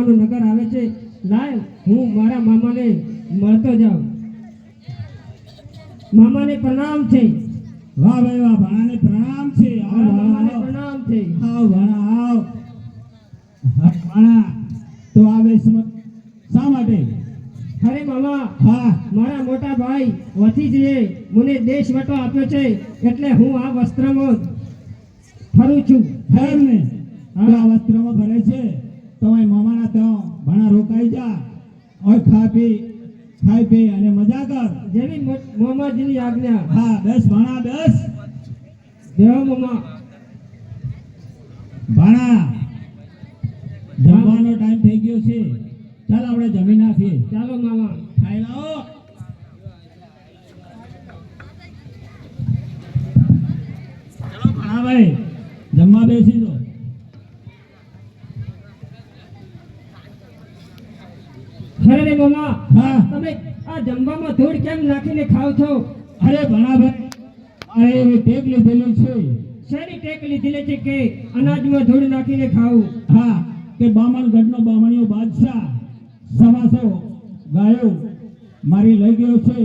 Speaker 5: મામાનું નગર આવે છે. લાય હું મારા મામાને મળતો જાઉં. મામાને પ્રણામ છે.
Speaker 1: વાહ ભાઈ વાહ, ભાણાને પ્રણામ છે.
Speaker 5: મારા મામાને પ્રણામ છે.
Speaker 1: આવ ભાણા આવ. હા, ભાણા તો આવે શા માટે?
Speaker 5: અરે મામા,
Speaker 1: હા,
Speaker 5: મારા મોટા ભાઈ વતીજીએ મને દેશ વટો આપ્યો છે, એટલે હું આ વસ્ત્રમાં ફરું છું.
Speaker 1: એમ ને? તો આ વસ્ત્રમાં ભરે છે તો અહીં મામાના તો ભાણા રોકાઈ જા. ઓય ખાઈ પી અને મજા કર.
Speaker 5: જેવી મામાજીની આજ્ઞા.
Speaker 1: હા, બેસ ભાણા બેસ.
Speaker 5: દેવ મામા.
Speaker 1: ભાણા જમવાનો ટાઈમ થઈ ગયો છે. ચાલ આપણે જમી નાખીએ.
Speaker 5: ચાલો મામા.
Speaker 1: ખાઈ લાવો. ચલો ભાણાભાઈ, જમવા બેસી દો.
Speaker 5: અરે રે મામા,
Speaker 1: હા,
Speaker 5: તમે આ જમવામાં ધૂળ કેમ નાખીને ખાવ છો?
Speaker 1: અરે ભાણાભાઈ, આ એવી ટેક લીધેલી છે.
Speaker 5: શેની ટેક લીધેલી છે કે અનાજમાં ધૂળ નાખીને ખાવું?
Speaker 1: હા, કે બામણગઢનો બામણીયો બાદશાહ સમાસો ગાયો મારી લઈ ગયો છે,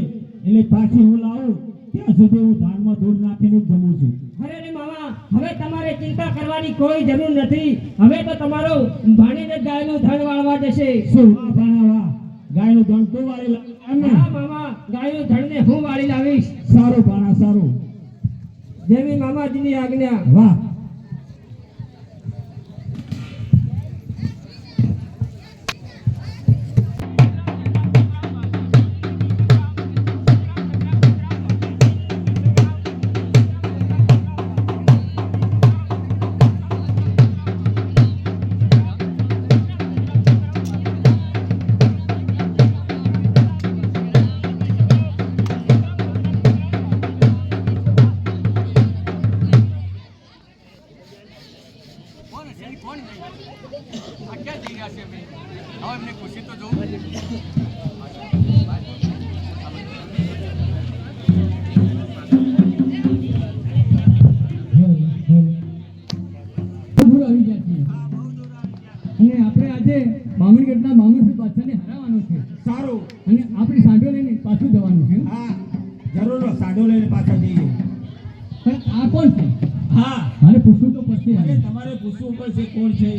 Speaker 1: એટલે પાછી હું લાવું ત્યાં સુધી હું ધાનમાં ધૂળ નાખીને જ જમું છું.
Speaker 5: અરે રે મામા, હવે તમારે ચિંતા કરવાની કોઈ જરૂર નથી. હવે તો તમારો ભાણીને ગાયનું ધણ વાળવા જશે.
Speaker 1: શું? વાહ ભાણા વાહ, ગાયનું ધણ તું વાળી લાવ એમ ને?
Speaker 5: હા મામા, ગાયનું ધણને હું વાળી લાવીશ.
Speaker 1: સારું ભાણા સારું.
Speaker 5: જેવી મામાજીની આજ્ઞા.
Speaker 1: વાહ.
Speaker 3: દૂર આવી ગયા છીએ. અને આપણે આજે બામણગઢના બામણસી બાદશાહને હરાવવાનો છે.
Speaker 1: સારું.
Speaker 3: અને આપણે સાંઢો લઈને પાછું જવાનું છે.
Speaker 1: હા, જરૂર સાડો લઈને પાછા જઈએ.
Speaker 3: પણ આ કોણ છે?
Speaker 1: હા,
Speaker 3: મારે પૂછવું તો પડશે.
Speaker 1: અરે તમારે પૂછવું પડશે કોણ છે.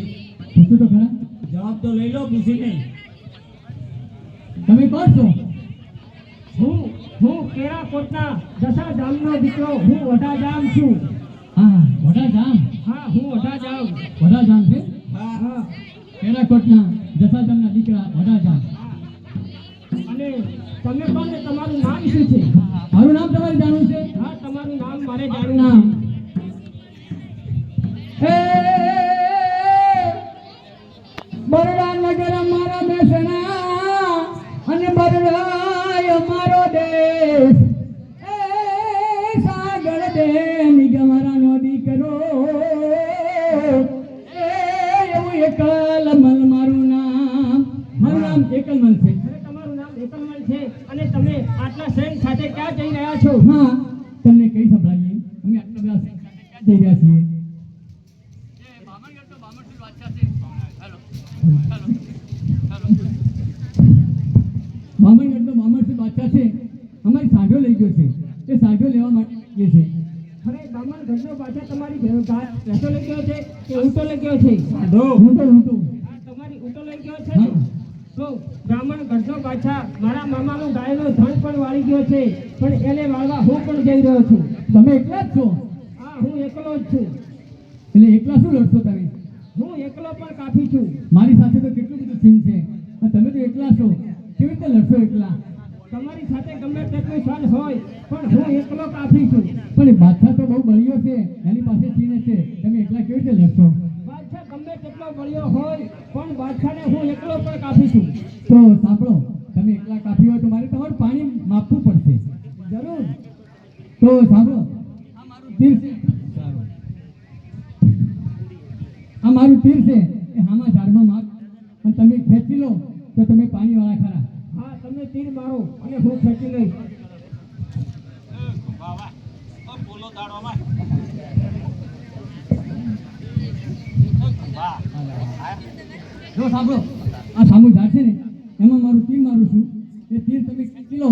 Speaker 3: પૂછવું તો ખરા.
Speaker 1: જવાબ તો લઈ લો પૂછીને.
Speaker 3: તમે કોણ છો?
Speaker 5: હું કેરાકોટના દશાધામનો દીકરો, હું વડાજામ છું.
Speaker 3: હા, વડાજામ.
Speaker 5: હા, હું વડાજામ.
Speaker 3: વડાજામ છે.
Speaker 1: હા,
Speaker 5: હા,
Speaker 3: કેરાકોટના જસાજામના દીકરા વડાજામ.
Speaker 5: અને તમે કોણ ને તમારું નામ શું છે?
Speaker 3: મારું નામ તમારે જાણવું છે?
Speaker 5: હા, તમારું નામ મારે
Speaker 3: મારું
Speaker 5: જાણવું
Speaker 3: નામ
Speaker 5: છે.
Speaker 3: બરડા નગર અમારા બેસણા અને બરડાય અમારો દેશ. સાગર દે નિગમરાનો દીકરો. એવું એકલમલ મારું નામ. મારું નામ એકલમલ છે.
Speaker 5: અરે, તમારું નામ એકલમલ છે અને તમે આટલા સૈન્ય સાથે ક્યાં જઈ રહ્યા છો?
Speaker 3: હા, તમને કઈ સંભળાવીએ? અમે આટલા બધા સૈન્ય સાથે ક્યાં જઈ રહ્યા છીએ? બામણગઢનો બામણસી બાદશાહ છે, અમારી સાંઢો લઈ ગયો છે. એ સાંઢો લેવા માટે જઈએ છે.
Speaker 5: અરે, બામણગઢનો બાદશાહ તમારી ભેંસો લઈ ગયો છે કે ઊંટો લઈ ગયો છે?
Speaker 1: સાડો.
Speaker 3: હું તો
Speaker 5: હા, તમારી ઊંટો લઈ ગયો છે ને?
Speaker 3: હા.
Speaker 5: તો બ્રાહ્મણગઢનો બાદશાહ મારા મામાનું ગાયનું ધણ પણ વાળી ગયો છે, પણ એને વાળવા હું પણ જઈ રહ્યો છું.
Speaker 3: તમે એકલા જ છો?
Speaker 5: હા, હું એકલો જ છું.
Speaker 3: એટલે એકલા શું લડશો તમે?
Speaker 5: હું એકલો પણ કાફી છું.
Speaker 3: મારી સાથે તો કેટલું બધું સીન છે, અને તમે તો એકલા છો. કેવી રીતે લડશો એકલા?
Speaker 5: તમારી સાથે ગમે તેટલું સન હોય પણ હું એકલો કાફી છું.
Speaker 3: પણ એ બાદશાહ તો બહુ બળિયો છે, એની પાસે સીન છે. તમે એકલા કેવી રીતે લડશો?
Speaker 5: બાદશાહ ગમે તેટલો બળ્યો હોય પણ બાદશાહને હું એકલો પણ કાફી છું.
Speaker 3: તો સાંભળો, તમે એકલા કાફી હોય તો મારે તમારું પાણી માપવું પડશે.
Speaker 5: જરૂર.
Speaker 3: તો સાંભળો, આ મારું તીર છે. આ મારું તીર છે, એ હામાં ઝાડમાં માપ અને તમે ખેંચી લો તો તમે પાણીવાળા ખરા.
Speaker 5: હા, તમે તીર મારો અને હું ખેંચી લઈશ.
Speaker 3: જો સાંભળો, આ સામું ઝાડ છે ને એમાં મારું તીર મારું છું એ તીર તમે ખેંચી લો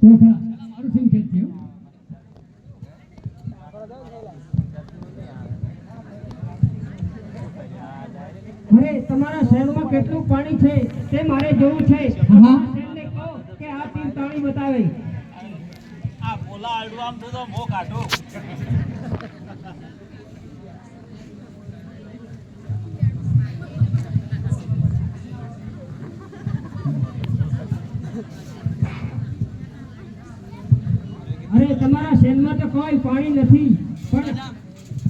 Speaker 3: તો ખરા મારું સીન ખેંચી હો.
Speaker 5: અરે તમારા શહેરમાં કેટલું પાણી છે તે મારે જોવું છે.
Speaker 3: હા.
Speaker 5: તમારા શહેરને કહો કે આ તીર તાણી બતાવે.
Speaker 1: આ બોલા આડું આમ તો મો કાઢો.
Speaker 5: અરે તમારા શહેરમાં તો કોઈ પાણી નથી પણ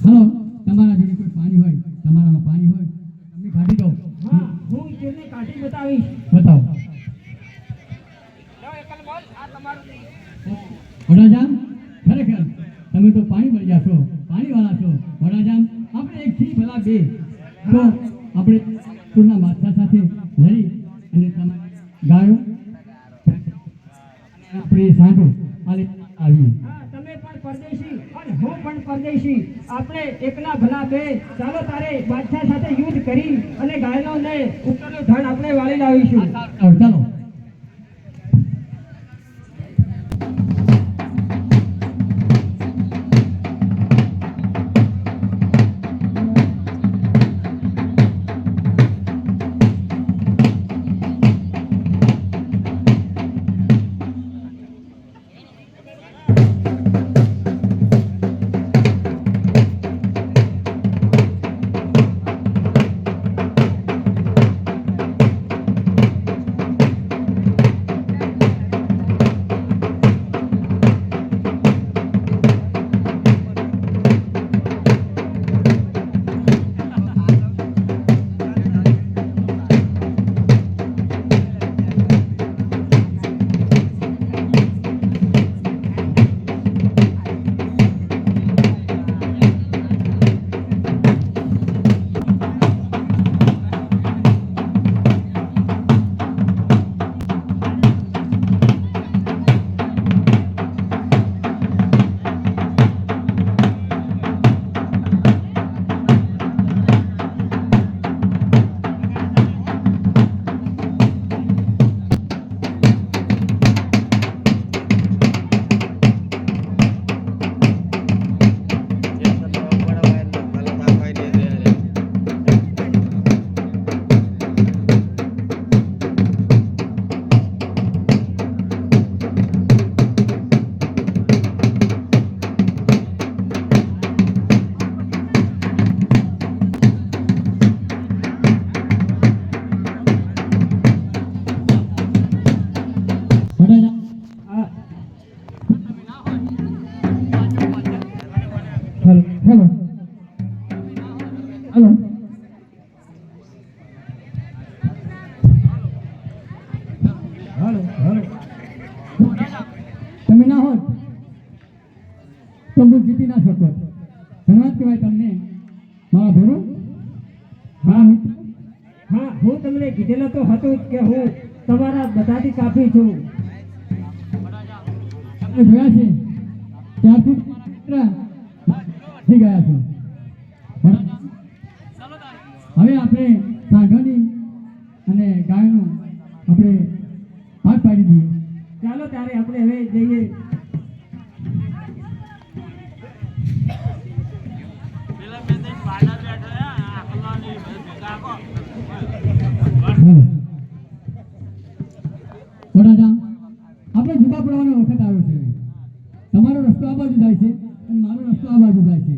Speaker 3: હલો તમારા જોડે કોઈ પાણી હોય તમારામાં પાણી હોય તમે કાઢી દો.
Speaker 5: હા હું તીરને કાઢી બતાવીશ.
Speaker 3: બતાવો. વડાજામ ખરેખર તમે તો પાણી મળી જશો પાણીવાળા છો. વડાજામ આપણે એક થી ભલા બે તો આપણે પૂરના માથા સાથે લડી અને તમારી ગાયો અને આપણી સાંઢો આલે આવીએ.
Speaker 5: હા તમે પણ પરદેશી અને હું પણ પરદેશી આપણે એકલા ભલા બે. ચાલો તારે બાદશાહ સાથે યુદ્ધ કરી અને ગાયનો ને ઉપરનું ધન આપણે વાળી લાવીશું.
Speaker 3: ચાલો. હેલો હેલો તમે ના હોત તો હું જીતી ના શકો. ધન્યવાદ કહેવાય તમને મારા ભેરો.
Speaker 5: હા હા હું તમને કીધેલો તો હતું જ કે હું તમારા બધાથી કાફી છું.
Speaker 3: તમે જોયા છે ત્યારથી તમારા મિત્ર થઈ ગયા છો. હવે આપણે સાંઢોની અને ગાયનું આપણે ભાગ પાડી દઈએ.
Speaker 5: ચાલો ત્યારે આપણે હવે જઈએ.
Speaker 3: વડાજામ આપણે જુદા પડવાનો વખત આવ્યો છે. તમારો રસ્તો આ બાજુ જાય છે અને મારો રસ્તો આ બાજુ જાય છે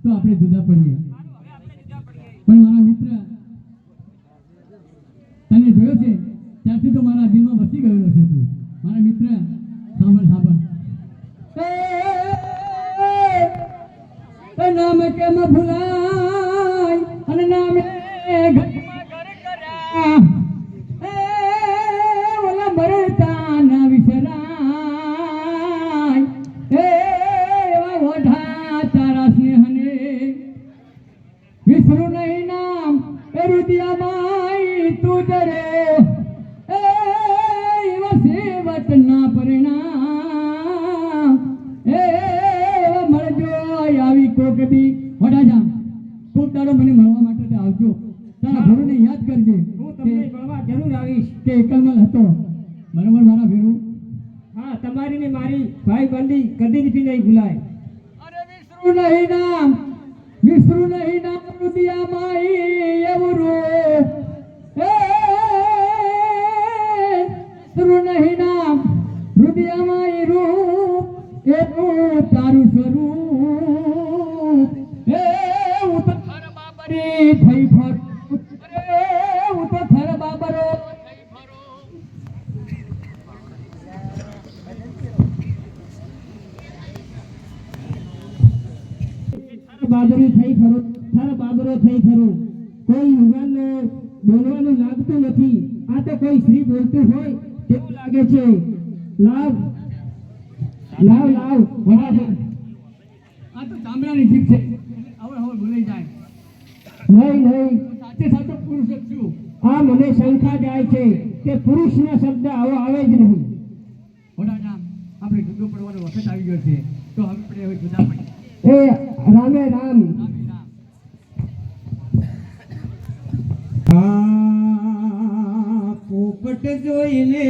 Speaker 3: તો આપણે જુદા પડીએ. પણ મારા મિત્ર તને જોયો છે ત્યારથી તો મારા દિલમાં વસી ગયેલો છે તું. મારા મિત્ર સાંભળ સાંભળ. એ નામ કેમ ભૂલાય અને નામે ઘરમાં ઘર કર્યા. એ ઓલા મરતા ના વિસરાય. એ એવા ઓઢા તારા સ્નેહને વિસરું નહીં નામ એ રુદિયાબાઈ તું જરે. એ એવા સેવત ના પરિણામ. એ એવા મળજો આવી કોક દી. વડાજામ કોક દાડો મને મળવા માટે આવજો. તારા ભેરુને યાદ કરજે
Speaker 6: હું તમને મળવા જરૂર આવીશ.
Speaker 3: કે એકલમલ હતો બરોબર મારા ભેરુ.
Speaker 6: હા, તમારી ને મારી ભાઈબંધી કદી જ નહીં ભૂલાય.
Speaker 3: વિસરું નહીં નામ રુદિયા માઈ એવું રૂપ વિસરું નહીં નામ રુદિયા માઈ રૂપ એવું તારું સ્વરૂપ હું તો થર બાબરી થઈ ફર હું તો થર બાબરો
Speaker 1: બાબરો થઈ ખરું કોઈ યુવાનને બોલવાનું લાગતું નથી. આ તો કોઈ સ્ત્રી બોલતું હોય તેવું લાગે છે. લાવ લાવ લાવ
Speaker 3: આ તો ચામડાની જીભ છે હવે ભૂલાઈ જાય.
Speaker 1: નહીં નહીં,
Speaker 3: સાચે સાચો પુરુષ જ છું.
Speaker 1: આ મને શંકા જાય છે કે પુરુષનો શબ્દ આવો આવે જ નહીં.
Speaker 3: વડાજામ આપણે જુદો પડવાનો વખત આવી ગયો છે તો આપણે હવે જુદા પડીએ.
Speaker 1: એ રામે રામ.
Speaker 2: પોપટ જોઈને